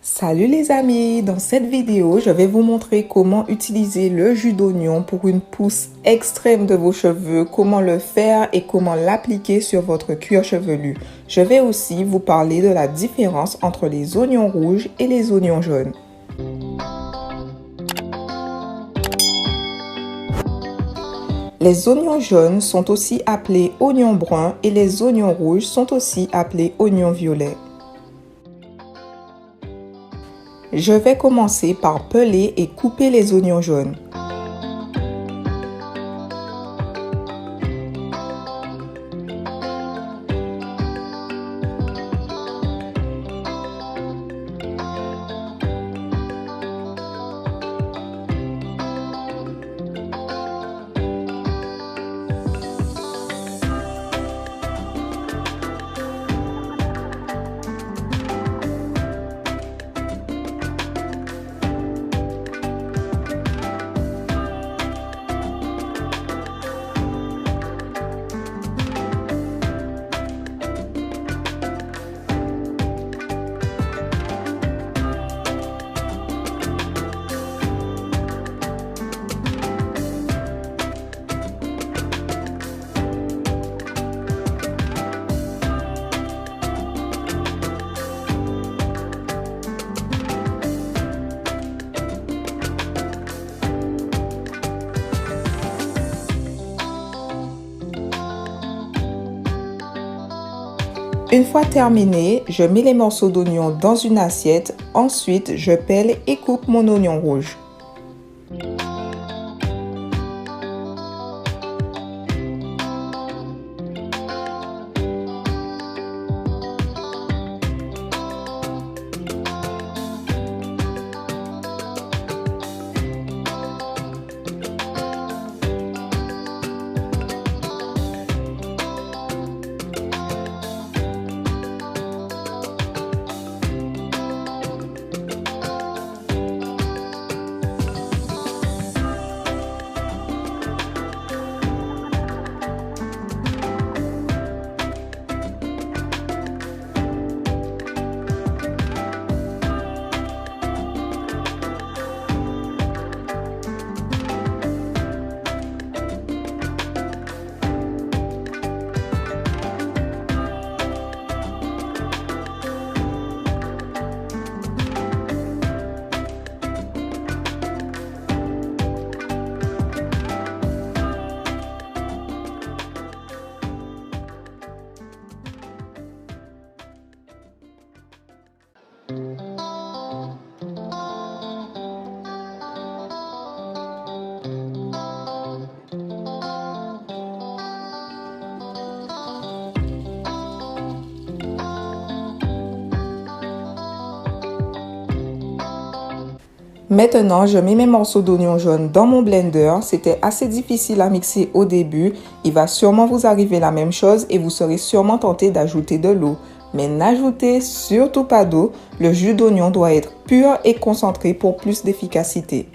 Salut les amis, dans cette vidéo, je vais vous montrer comment utiliser le jus d'oignon pour une pousse extrême de vos cheveux, comment le faire et comment l'appliquer sur votre cuir chevelu. Je vais aussi vous parler de la différence entre les oignons rouges et les oignons jaunes. Les oignons jaunes sont aussi appelés oignons bruns et les oignons rouges sont aussi appelés oignons violets. Je vais commencer par peler et couper les oignons jaunes. Une fois terminé, je mets les morceaux d'oignon dans une assiette. Ensuite, je pèle et coupe mon oignon rouge. Maintenant, je mets mes morceaux d'oignon jaune dans mon blender. C'était assez difficile à mixer au début. Il va sûrement vous arriver la même chose et vous serez sûrement tenté d'ajouter de l'eau. Mais n'ajoutez surtout pas d'eau. Le jus d'oignon doit être pur et concentré pour plus d'efficacité.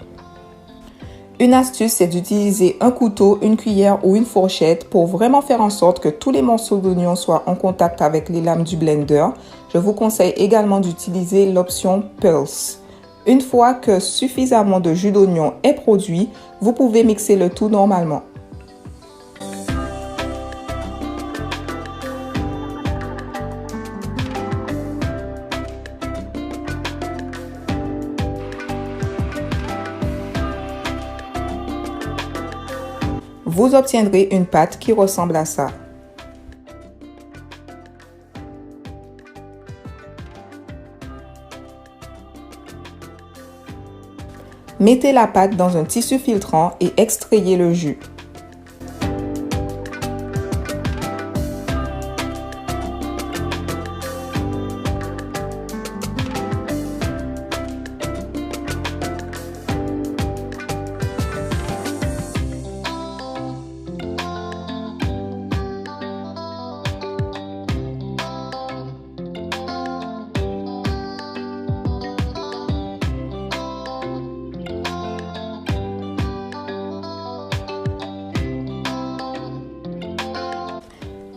Une astuce, c'est d'utiliser un couteau, une cuillère ou une fourchette pour vraiment faire en sorte que tous les morceaux d'oignon soient en contact avec les lames du blender. Je vous conseille également d'utiliser l'option Pulse. Une fois que suffisamment de jus d'oignon est produit, vous pouvez mixer le tout normalement. Vous obtiendrez une pâte qui ressemble à ça. Mettez la pâte dans un tissu filtrant et extrayez le jus.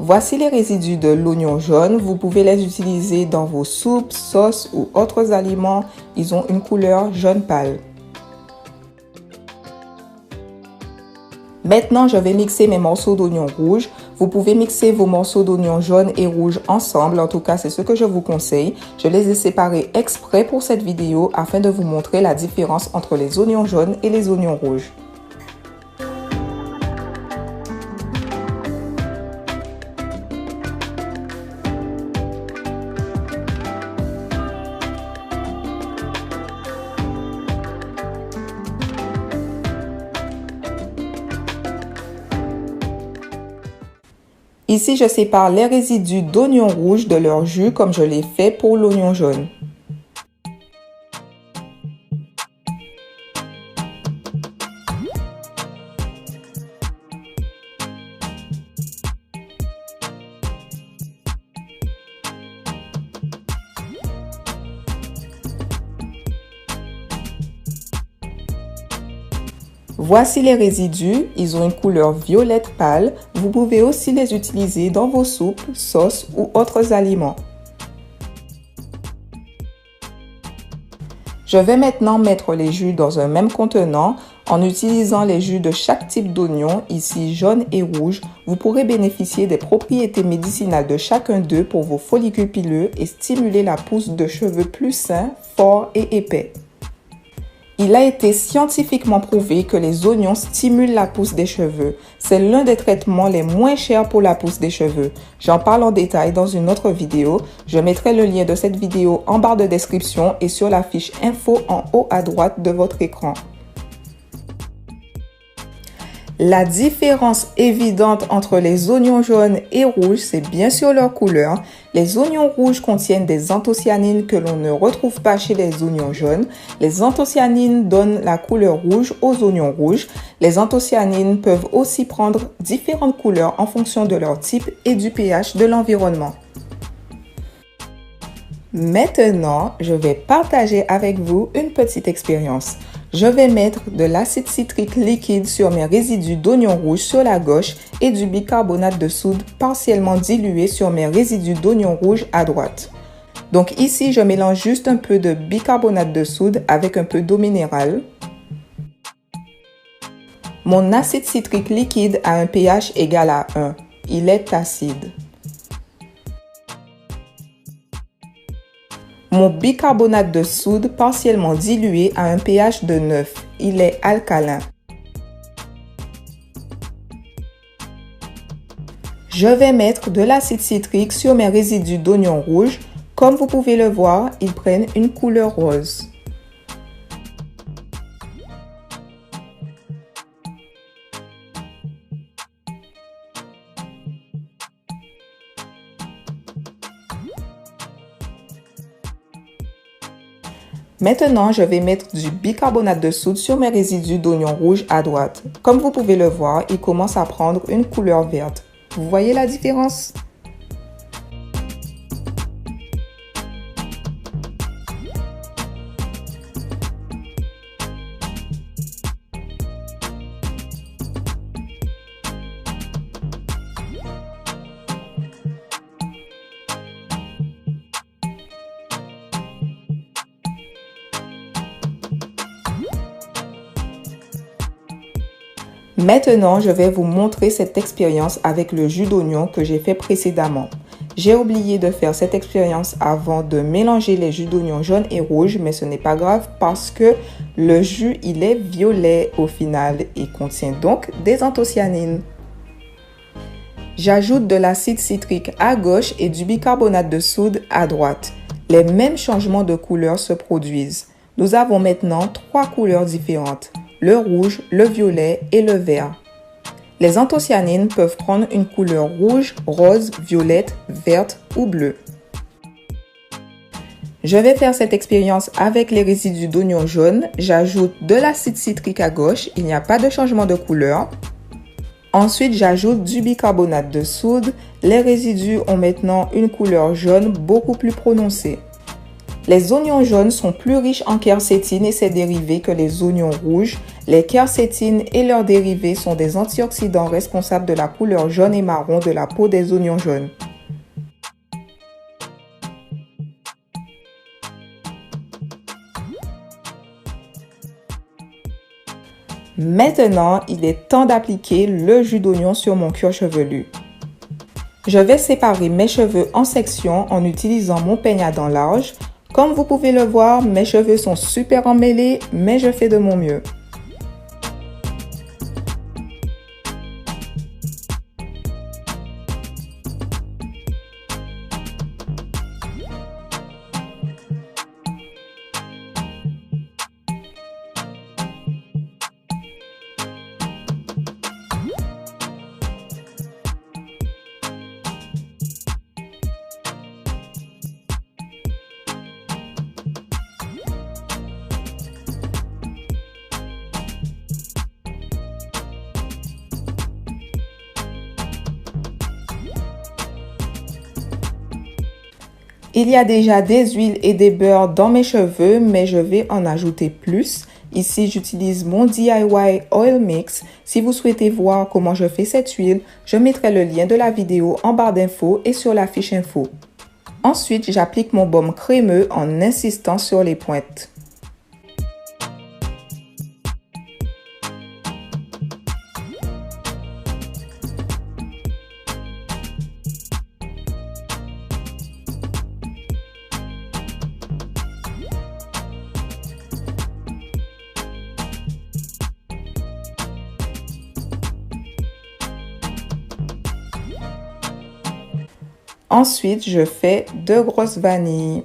Voici les résidus de l'oignon jaune. Vous pouvez les utiliser dans vos soupes, sauces ou autres aliments. Ils ont une couleur jaune pâle. Maintenant, je vais mixer mes morceaux d'oignon rouge. Vous pouvez mixer vos morceaux d'oignon jaune et rouge ensemble. En tout cas, c'est ce que je vous conseille. Je les ai séparés exprès pour cette vidéo afin de vous montrer la différence entre les oignons jaunes et les oignons rouges. Ici, je sépare les résidus d'oignon rouge de leur jus comme je l'ai fait pour l'oignon jaune. Voici les résidus, ils ont une couleur violette pâle. Vous pouvez aussi les utiliser dans vos soupes, sauces ou autres aliments. Je vais maintenant mettre les jus dans un même contenant. En utilisant les jus de chaque type d'oignon, ici jaune et rouge, vous pourrez bénéficier des propriétés médicinales de chacun d'eux pour vos follicules pileux et stimuler la pousse de cheveux plus sains, forts et épais. Il a été scientifiquement prouvé que les oignons stimulent la pousse des cheveux. C'est l'un des traitements les moins chers pour la pousse des cheveux. J'en parle en détail dans une autre vidéo. Je mettrai le lien de cette vidéo en barre de description et sur la fiche info en haut à droite de votre écran. La différence évidente entre les oignons jaunes et rouges, c'est bien sûr leur couleur. Les oignons rouges contiennent des anthocyanines que l'on ne retrouve pas chez les oignons jaunes. Les anthocyanines donnent la couleur rouge aux oignons rouges. Les anthocyanines peuvent aussi prendre différentes couleurs en fonction de leur type et du pH de l'environnement. Maintenant, je vais partager avec vous une petite expérience. Je vais mettre de l'acide citrique liquide sur mes résidus d'oignon rouge sur la gauche et du bicarbonate de soude partiellement dilué sur mes résidus d'oignon rouge à droite. Donc ici, je mélange juste un peu de bicarbonate de soude avec un peu d'eau minérale. Mon acide citrique liquide a un pH égal à 1. Il est acide. Mon bicarbonate de soude partiellement dilué a un pH de 9. Il est alcalin. Je vais mettre de l'acide citrique sur mes résidus d'oignon rouge. Comme vous pouvez le voir, ils prennent une couleur rose. Maintenant, je vais mettre du bicarbonate de soude sur mes résidus d'oignon rouge à droite. Comme vous pouvez le voir, il commence à prendre une couleur verte. Vous voyez la différence? Maintenant, je vais vous montrer cette expérience avec le jus d'oignon que j'ai fait précédemment. J'ai oublié de faire cette expérience avant de mélanger les jus d'oignon jaune et rouge, mais ce n'est pas grave parce que le jus, il est violet au final et contient donc des anthocyanines. J'ajoute de l'acide citrique à gauche et du bicarbonate de soude à droite. Les mêmes changements de couleur se produisent. Nous avons maintenant 3 couleurs différentes: le rouge, le violet et le vert. Les anthocyanines peuvent prendre une couleur rouge, rose, violette, verte ou bleue. Je vais faire cette expérience avec les résidus d'oignon jaune. J'ajoute de l'acide citrique à gauche, il n'y a pas de changement de couleur. Ensuite, j'ajoute du bicarbonate de soude. Les résidus ont maintenant une couleur jaune beaucoup plus prononcée. Les oignons jaunes sont plus riches en quercétine et ses dérivés que les oignons rouges. Les quercétines et leurs dérivés sont des antioxydants responsables de la couleur jaune et marron de la peau des oignons jaunes. Maintenant, il est temps d'appliquer le jus d'oignon sur mon cuir chevelu. Je vais séparer mes cheveux en sections en utilisant mon peigne à dents larges. Comme vous pouvez le voir, mes cheveux sont super emmêlés, mais je fais de mon mieux. Il y a déjà des huiles et des beurres dans mes cheveux, mais je vais en ajouter plus. Ici, j'utilise mon DIY Oil Mix. Si vous souhaitez voir comment je fais cette huile, je mettrai le lien de la vidéo en barre d'infos et sur la fiche info. Ensuite, j'applique mon baume crémeux en insistant sur les pointes. Ensuite, je fais 2 grosses vanilles.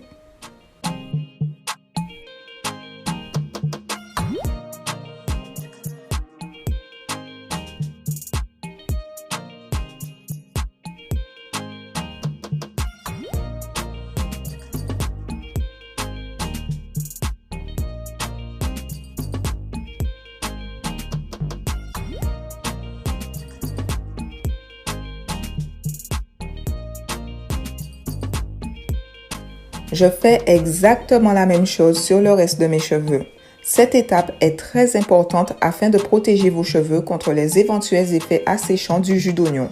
Je fais exactement la même chose sur le reste de mes cheveux. Cette étape est très importante afin de protéger vos cheveux contre les éventuels effets asséchants du jus d'oignon.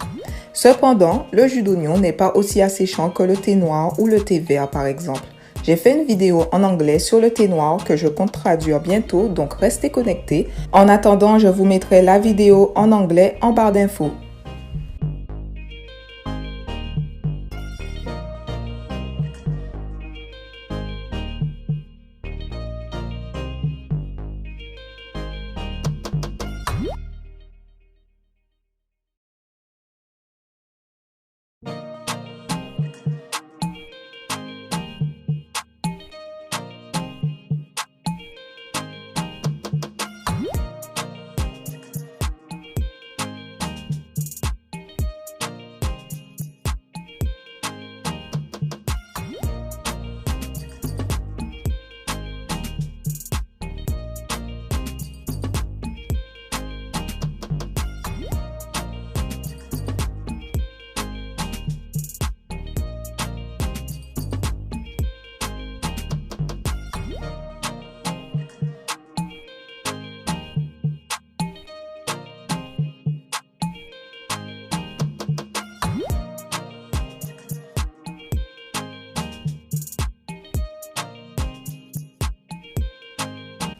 Cependant, le jus d'oignon n'est pas aussi asséchant que le thé noir ou le thé vert par exemple. J'ai fait une vidéo en anglais sur le thé noir que je compte traduire bientôt, donc restez connectés. En attendant, je vous mettrai la vidéo en anglais en barre d'infos.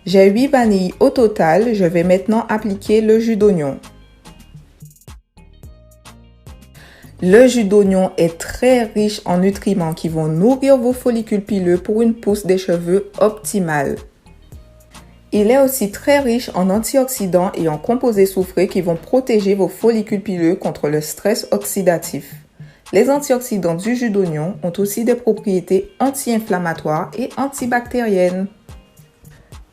J'ai 8 vanilles au total, je vais maintenant appliquer le jus d'oignon. Le jus d'oignon est très riche en nutriments qui vont nourrir vos follicules pileux pour une pousse des cheveux optimale. Il est aussi très riche en antioxydants et en composés soufrés qui vont protéger vos follicules pileux contre le stress oxydatif. Les antioxydants du jus d'oignon ont aussi des propriétés anti-inflammatoires et antibactériennes.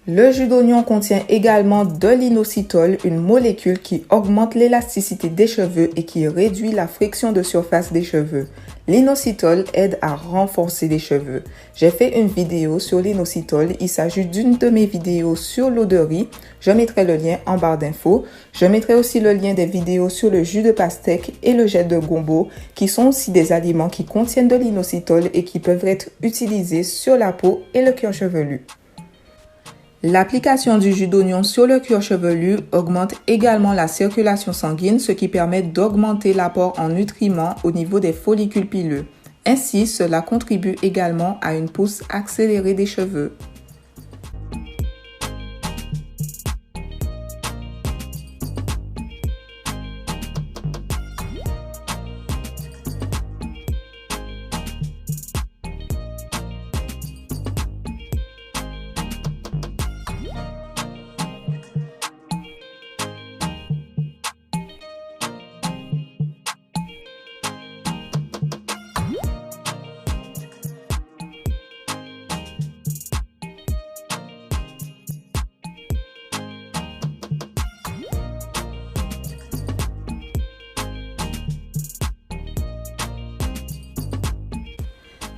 Le jus d'oignon contient également de l'inositol, une molécule qui augmente l'élasticité des cheveux et qui réduit la friction de surface des cheveux. L'inositol aide à renforcer les cheveux. J'ai fait une vidéo sur l'inositol, il s'agit d'une de mes vidéos sur l'eau de riz. Je mettrai le lien en barre d'infos. Je mettrai aussi le lien des vidéos sur le jus de pastèque et le gel de gombo, qui sont aussi des aliments qui contiennent de l'inositol et qui peuvent être utilisés sur la peau et le cuir chevelu. L'application du jus d'oignon sur le cuir chevelu augmente également la circulation sanguine, ce qui permet d'augmenter l'apport en nutriments au niveau des follicules pileux. Ainsi, cela contribue également à une pousse accélérée des cheveux.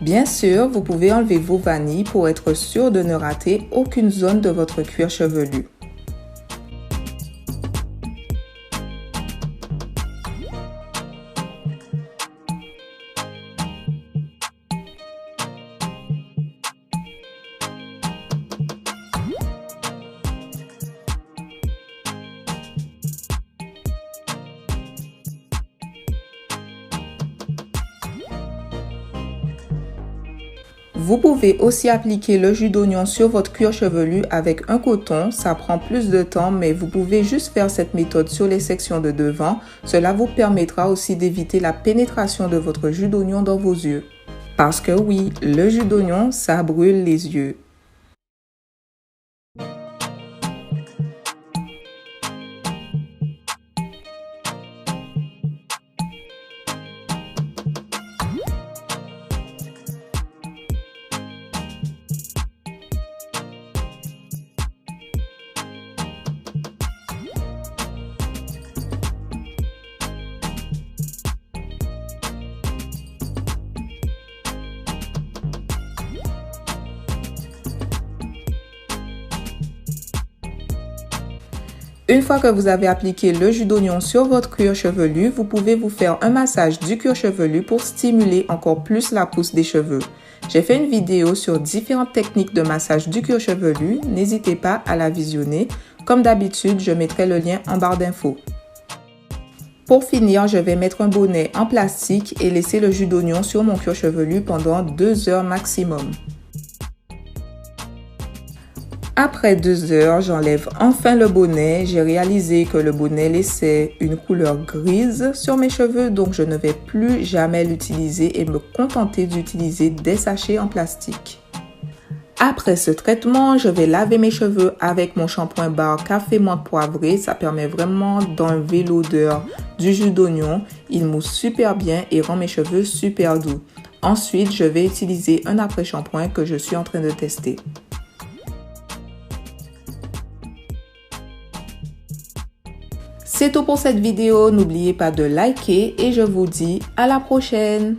Bien sûr, vous pouvez enlever vos vanilles pour être sûr de ne rater aucune zone de votre cuir chevelu. Vous pouvez aussi appliquer le jus d'oignon sur votre cuir chevelu avec un coton, ça prend plus de temps mais vous pouvez juste faire cette méthode sur les sections de devant, cela vous permettra aussi d'éviter la pénétration de votre jus d'oignon dans vos yeux. Parce que oui, le jus d'oignon, ça brûle les yeux. Une fois que vous avez appliqué le jus d'oignon sur votre cuir chevelu, vous pouvez vous faire un massage du cuir chevelu pour stimuler encore plus la pousse des cheveux. J'ai fait une vidéo sur différentes techniques de massage du cuir chevelu, n'hésitez pas à la visionner. Comme d'habitude, je mettrai le lien en barre d'infos. Pour finir, je vais mettre un bonnet en plastique et laisser le jus d'oignon sur mon cuir chevelu pendant 2 heures maximum. Après 2 heures, j'enlève enfin le bonnet. J'ai réalisé que le bonnet laissait une couleur grise sur mes cheveux, donc je ne vais plus jamais l'utiliser et me contenter d'utiliser des sachets en plastique. Après ce traitement, je vais laver mes cheveux avec mon shampoing barre café menthe poivré. Ça permet vraiment d'enlever l'odeur du jus d'oignon. Il mousse super bien et rend mes cheveux super doux. Ensuite, je vais utiliser un après-shampoing que je suis en train de tester. C'est tout pour cette vidéo, n'oubliez pas de liker et je vous dis à la prochaine.